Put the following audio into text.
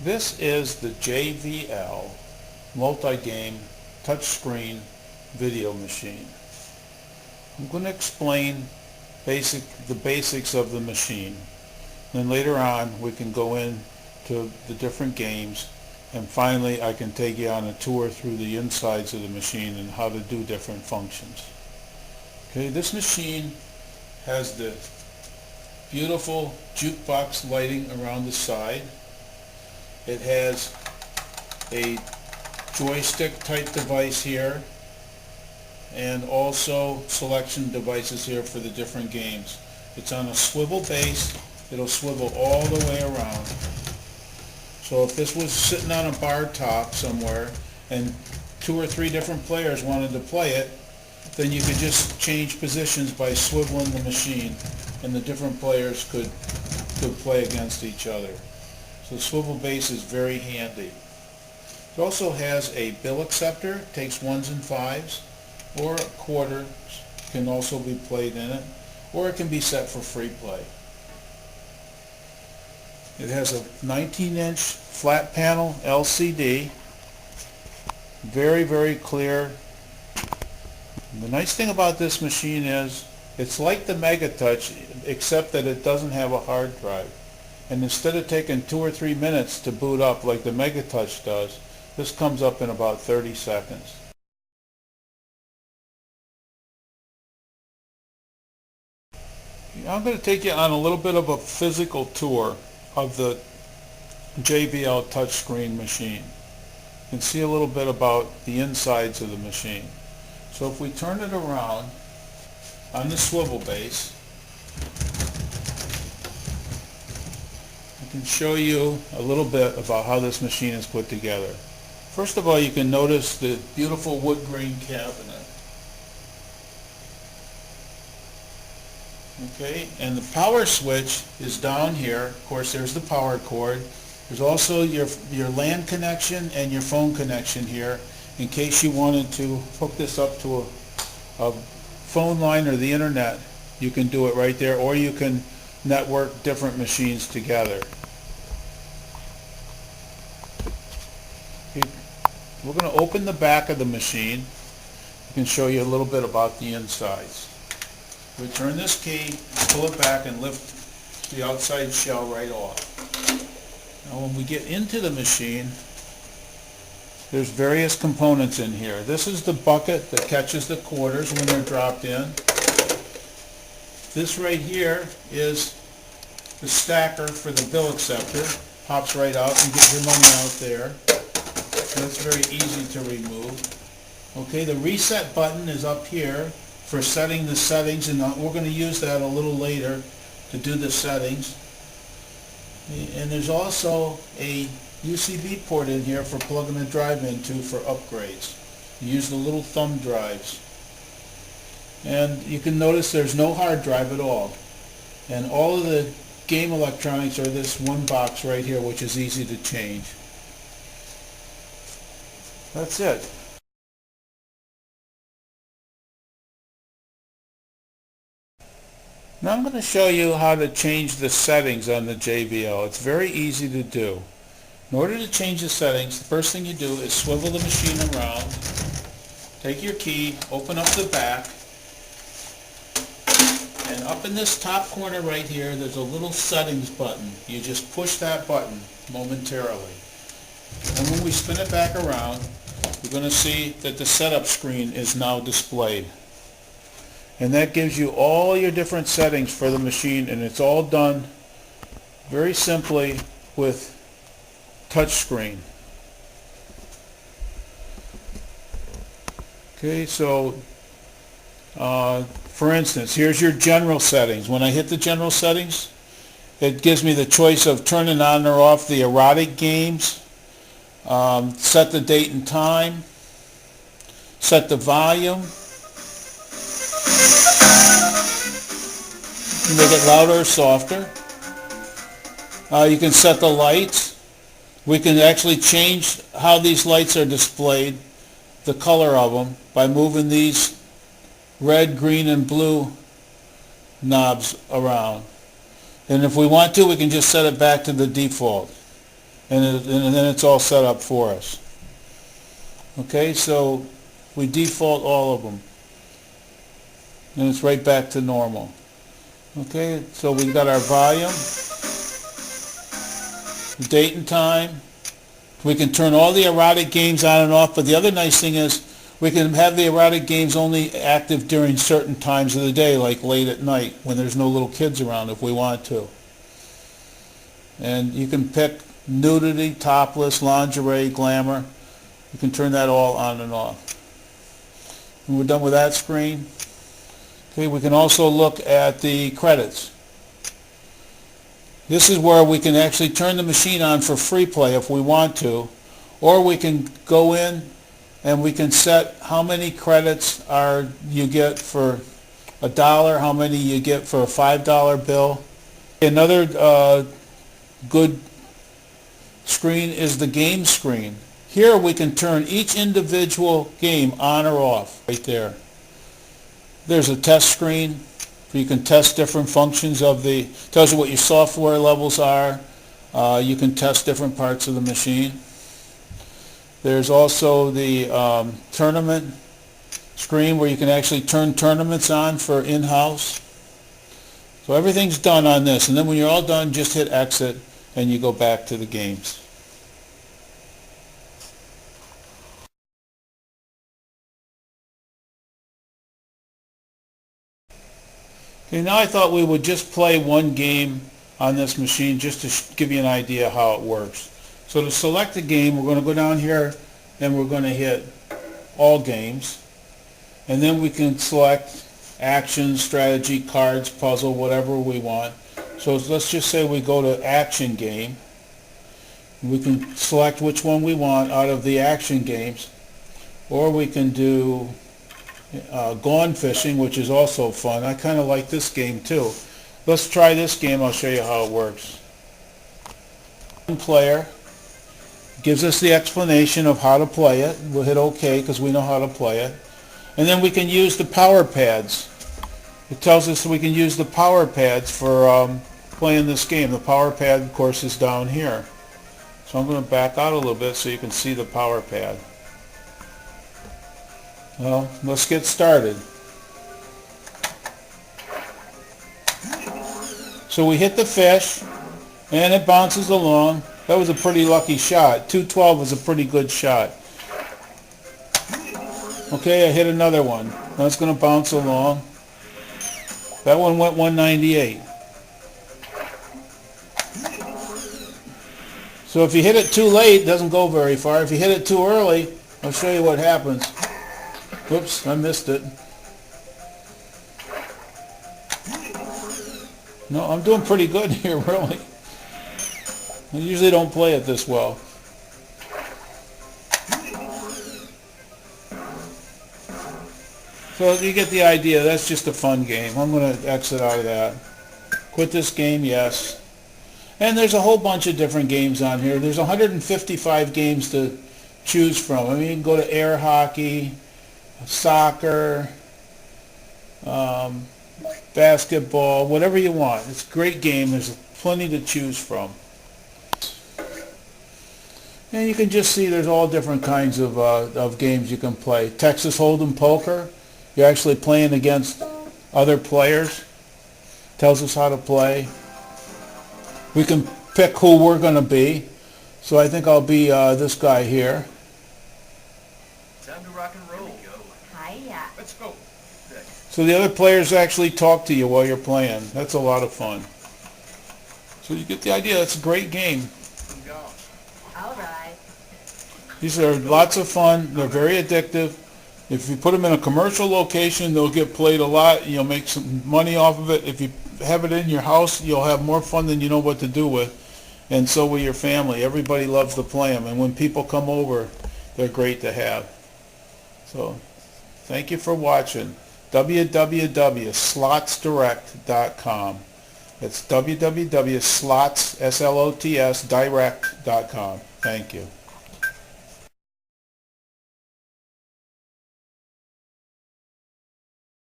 This is the JVL Multigame touchscreen video machine. I'm going to explain the basics of the machine. Then later on we can go into the different games, and finally I can take you on a tour through the insides of the machine and how to do different functions. Okay, this machine has the beautiful jukebox lighting around the side. It has a joystick type device here and also selection devices here for the different games. It's on a swivel base. It'll swivel all the way around. So if this was sitting on a bar top somewhere and 2 or 3 different players wanted to play it, then you could just change positions by swiveling the machine, and the different players could play against each other. So the swivel base is very handy. It also has a bill acceptor, takes 1s and 5s, or quarters can also be played in it, or it can be set for free play. It has a 19-inch flat panel LCD, very, very clear. The nice thing about this machine is it's like the Megatouch, except that it doesn't have a hard drive. And instead of taking 2 or 3 minutes to boot up like the Megatouch does, this comes up in about 30 seconds. I'm going to take you on a little bit of a physical tour of the JVL touchscreen machine. You can see a little bit about the insides of the machine. So if we turn it around on the swivel base, I can show you a little bit about how this machine is put together. First of all, you can notice the beautiful wood grain cabinet. Okay, and the power switch is down here. Of course, there's the power cord. There's also your LAN connection and your phone connection here, in case you wanted to hook this up to a phone line or the internet. You can do it right there, or you can network different machines together. Okay, we're going to open the back of the machine. I can show you a little bit about the insides. We turn this key, pull it back, and lift the outside shell right off. Now when we get into the machine, there's various components in here. This is the bucket that catches the quarters when they're dropped in. This right here is the stacker for the bill acceptor. Pops right out and get your money out there. That's very easy to remove. Okay, the reset button is up here for setting the settings, and we're going to use that a little later to do the settings. And there's also a USB port in here for plugging the drive into for upgrades. You use the little thumb drives. And you can notice there's no hard drive at all. And all of the game electronics are this one box right here, which is easy to change. That's it. Now I'm going to show you how to change the settings on the JVL. It's very easy to do. In order to change the settings, the first thing you do is swivel the machine around, take your key, open up the back, and up in this top corner right here there's a little settings button. You just push that button momentarily. And when we spin it back around, you're going to see that the setup screen is now displayed. And that gives you all your different settings for the machine, and it's all done very simply with touchscreen. Okay, so for instance, here's your general settings. When I hit the general settings, it gives me the choice of turning on or off the erotic games, set the date and time, set the volume, make it louder or softer. You can set the lights. We can actually change how these lights are displayed, the color of them, by moving these red, green, and blue knobs around. And if we want to, we can just set it back to the default. and then it's all set up for us. Okay, so we default all of them, and it's right back to normal. Okay, so we've got our volume, the date and time. We can turn all the erotic games on and off, but the other nice thing is we can have the erotic games only active during certain times of the day, like late at night when there's no little kids around if we want to. And you can pick nudity, topless, lingerie, glamour. You can turn that all on and off. When we're done with that screen, okay, we can also look at the credits. This is where we can actually turn the machine on for free play if we want to, or we can go in and we can set how many credits you get for $1, how many you get for a $5 bill. Another good screen is the game screen. Here we can turn each individual game on or off right there. There's a test screen. You can test different functions of tells you what your software levels are. You can test different parts of the machine. There's also the tournament screen where you can actually turn tournaments on for in-house. So everything's done on this, and then when you're all done, just hit exit and you go back to the games. Okay, now I thought we would just play one game on this machine just to give you an idea how it works. So to select a game, we're going to go down here and we're going to hit all games, and then we can select action, strategy, cards, puzzle, whatever we want. So let's just say we go to action game. We can select which one we want out of the action games, or we can do gone fishing, which is also fun. I kind of like this game too. Let's try this game. I'll show you how it works. One player gives us the explanation of how to play it. We'll hit OK because we know how to play it. And then we can use the power pads. It tells us that we can use the power pads for playing this game. The power pad, of course, is down here. So I'm going to back out a little bit so you can see the power pad. Well, let's get started. So we hit the fish, and it bounces along. That was a pretty lucky shot. 212 was a pretty good shot. Okay, I hit another one. Now it's going to bounce along. That one went 198. So if you hit it too late, it doesn't go very far. If you hit it too early, I'll show you what happens. Whoops, I missed it. No, I'm doing pretty good here, really. I usually don't play it this well. So you get the idea. That's just a fun game. I'm going to exit out of that. Quit this game, yes. And there's a whole bunch of different games on here. There's 155 games to choose from. I mean, you can go to air hockey, soccer, basketball, whatever you want. It's a great game. There's plenty to choose from. And you can just see there's all different kinds of games you can play. Texas Hold'em Poker. You're actually playing against other players. Tells us how to play. We can pick who we're going to be. So I think I'll be this guy here. Time to rock and roll. Hiya. Let's go. So the other players actually talk to you while you're playing. That's a lot of fun. So you get the idea. It's a great game. All right. These are lots of fun. They're very addictive. If you put them in a commercial location, they'll get played a lot. You'll make some money off of it. If you have it in your house, you'll have more fun than you know what to do with. And so will your family. Everybody loves to play them. And when people come over, they're great to have. So thank you for watching. www.slotsdirect.com. It's www.slots, S-L-O-T-S, direct.com. Thank you.